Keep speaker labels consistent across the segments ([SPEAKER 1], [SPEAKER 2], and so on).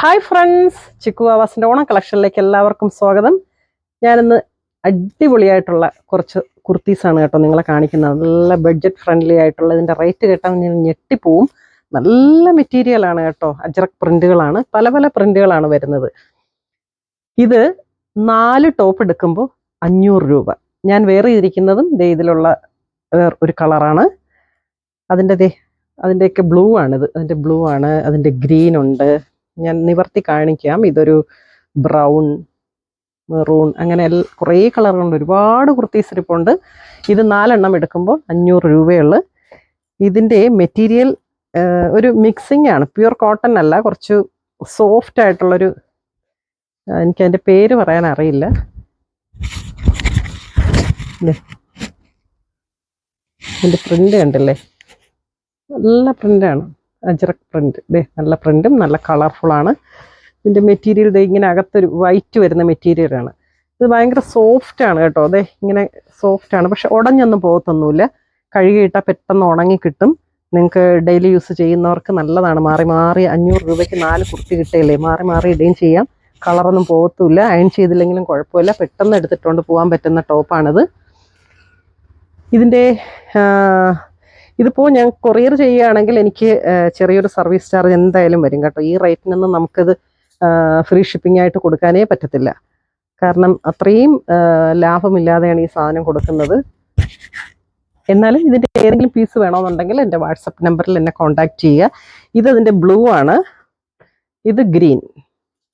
[SPEAKER 1] Hi friends, chikoo ആവാസിൻ്റെ Onam കളക്ഷനിലേക്ക് എല്ലാവർക്കും സ്വാഗതം. ഞാനിന്ന് അടിപൊളിയായിട്ടുള്ള കുറച്ച് കുർത്തീസാണ് കേട്ടോ നിങ്ങളെ കാണിക്കുന്നത്. നല്ല ബഡ്ജറ്റ് ഫ്രണ്ട്ലി ആയിട്ടുള്ള, ഇതിൻ്റെ റേറ്റ് കേട്ടാൽ ഞാൻ ഞെട്ടിപ്പോവും. നല്ല മെറ്റീരിയലാണ് കേട്ടോ, അജ്രക് പ്രിൻറ്റുകളാണ്, പല പല പ്രിൻറ്റുകളാണ് വരുന്നത്. ഇത് 4 ടോപ്പ് എടുക്കുമ്പോൾ 500 രൂപ. ഞാൻ വേറെ ചെയ്തിരിക്കുന്നതും ഇതിലുള്ള ഒരു കളറാണ്. അതിൻ്റെയൊക്കെ ബ്ലൂ ആണിത്. അതിൻ്റെ ബ്ലൂ ആണ്, അതിൻ്റെ ഗ്രീൻ ഉണ്ട്. ഞാൻ നിവർത്തി കാണിക്കാം. ഇതൊരു ബ്രൗൺ, മെറൂൺ, അങ്ങനെ കുറേ കളറുണ്ട്. ഒരുപാട് കുർത്തീസ് ഇരിപ്പുണ്ട്. ഇത് 4 എണ്ണം എടുക്കുമ്പോൾ 500 രൂപയുള്ളു. ഇതിൻ്റെ മെറ്റീരിയൽ ഒരു മിക്സിംഗ് ആണ്, പ്യുർ കോട്ടൺ അല്ല, കുറച്ച് സോഫ്റ്റ് ആയിട്ടുള്ളൊരു, എനിക്കതിൻ്റെ പേര് പറയാൻ അറിയില്ല. ഇതിൻ്റെ പ്രിൻ്റ് കണ്ടില്ലേ, നല്ല പ്രിൻ്റാണ്, അജ്രക് പ്രിന്റ്. നല്ല പ്രിന്റും നല്ല കളർഫുള്ളാണ്. ഇതിൻ്റെ മെറ്റീരിയൽ ഇങ്ങനെ അകത്തൊരു വൈറ്റ് വരുന്ന മെറ്റീരിയലാണ്. ഇത് ഭയങ്കര സോഫ്റ്റ് ആണ് കേട്ടോ. ഇങ്ങനെ സോഫ്റ്റ് ആണ്, പക്ഷെ ഉടഞ്ഞൊന്നും പോകത്തൊന്നുമില്ല. കഴുകിയിട്ടാൽ പെട്ടെന്ന് ഉണങ്ങി കിട്ടും. നിങ്ങൾക്ക് ഡെയിലി യൂസ് ചെയ്യുന്നവർക്ക് നല്ലതാണ്. മാറി മാറി 500 രൂപയ്ക്ക് 4 കുർത്തി കിട്ടിയില്ലേ, മാറി മാറി ഇടുകയും ചെയ്യാം. കളറൊന്നും പോകത്തുമില്ല. അയൺ ചെയ്തില്ലെങ്കിലും കുഴപ്പമില്ല. പെട്ടെന്ന് എടുത്തിട്ടുകൊണ്ട് പോകാൻ പറ്റുന്ന ടോപ്പാണിത്. ഇതിപ്പോൾ ഞാൻ കൊറിയർ ചെയ്യുകയാണെങ്കിൽ എനിക്ക് ചെറിയൊരു സർവീസ് ചാർജ് എന്തായാലും വരും കേട്ടോ. ഈ റേറ്റിനൊന്നും നമുക്കിത് ഫ്രീ ഷിപ്പിംഗ് ആയിട്ട് കൊടുക്കാനേ പറ്റത്തില്ല. കാരണം അത്രയും ലാഭമില്ലാതെയാണ് ഈ സാധനം കൊടുക്കുന്നത്. എന്നാലും ഇതിൻ്റെ ഏതെങ്കിലും പീസ് വേണമെന്നുണ്ടെങ്കിൽ എൻ്റെ വാട്സപ്പ് നമ്പറിൽ എന്നെ കോൺടാക്റ്റ് ചെയ്യുക. ഇതതിൻ്റെ ബ്ലൂ ആണ്, ഇത് ഗ്രീൻ.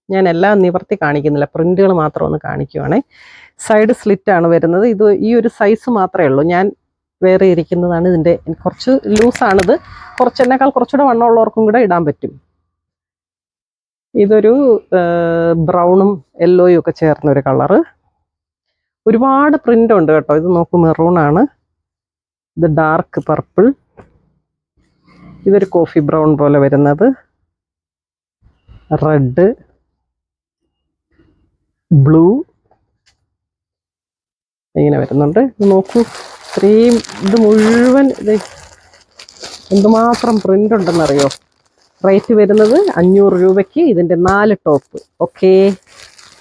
[SPEAKER 1] ഞാൻ എല്ലാം നിവർത്തി കാണിക്കുന്നില്ല, പ്രിൻറ്റുകൾ മാത്രം ഒന്ന് കാണിക്കുവാണേ. സൈഡ് സ്ലിറ്റാണ് വരുന്നത്. ഇത് ഈ ഒരു സൈസ് മാത്രമേ ഉള്ളൂ. ഞാൻ വേറെ ഇരിക്കുന്നതാണ്. ഇതിൻ്റെ കുറച്ച് ലൂസാണിത്. എന്നെക്കാൾ കുറച്ചുകൂടെ വണ്ണമുള്ളവർക്കും കൂടെ ഇടാൻ പറ്റും. ഇതൊരു ബ്രൗണും യെല്ലോയും ഒക്കെ ചേർന്നൊരു കളറ്. ഒരുപാട് പ്രിൻ്റ് ഉണ്ട് കേട്ടോ. ഇത് നോക്കൂ, മെറൂണാണ്. ഇത് ഡാർക്ക് പർപ്പിൾ. ഇതൊരു കോഫി ബ്രൗൺ പോലെ വരുന്നത്. റെഡ്, ബ്ലൂ, ഇങ്ങനെ വരുന്നുണ്ട്. നോക്കൂ, ഇത്രയും ഇത് മുഴുവൻ എന്തുമാത്രം പ്രിൻ്റ് ഉണ്ടെന്നറിയോ. റേറ്റ് വരുന്നത് 500 രൂപയ്ക്ക് ഇതിൻ്റെ 4 ടോപ്പ്. ഓക്കെ,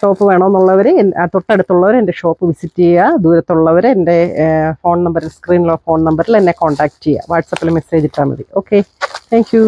[SPEAKER 1] ടോപ്പ് വേണമെന്നുള്ളവർ തൊട്ടടുത്തുള്ളവർ എൻ്റെ ഷോപ്പ് വിസിറ്റ് ചെയ്യുക. ദൂരത്തുള്ളവർ എൻ്റെ ഫോൺ നമ്പറിൽ, സ്ക്രീനിലോ ഫോൺ നമ്പറിൽ എന്നെ കോൺടാക്റ്റ് ചെയ്യുക. വാട്സപ്പിൽ മെസ്സേജ് ഇട്ടാൽ മതി. Okay, thank you.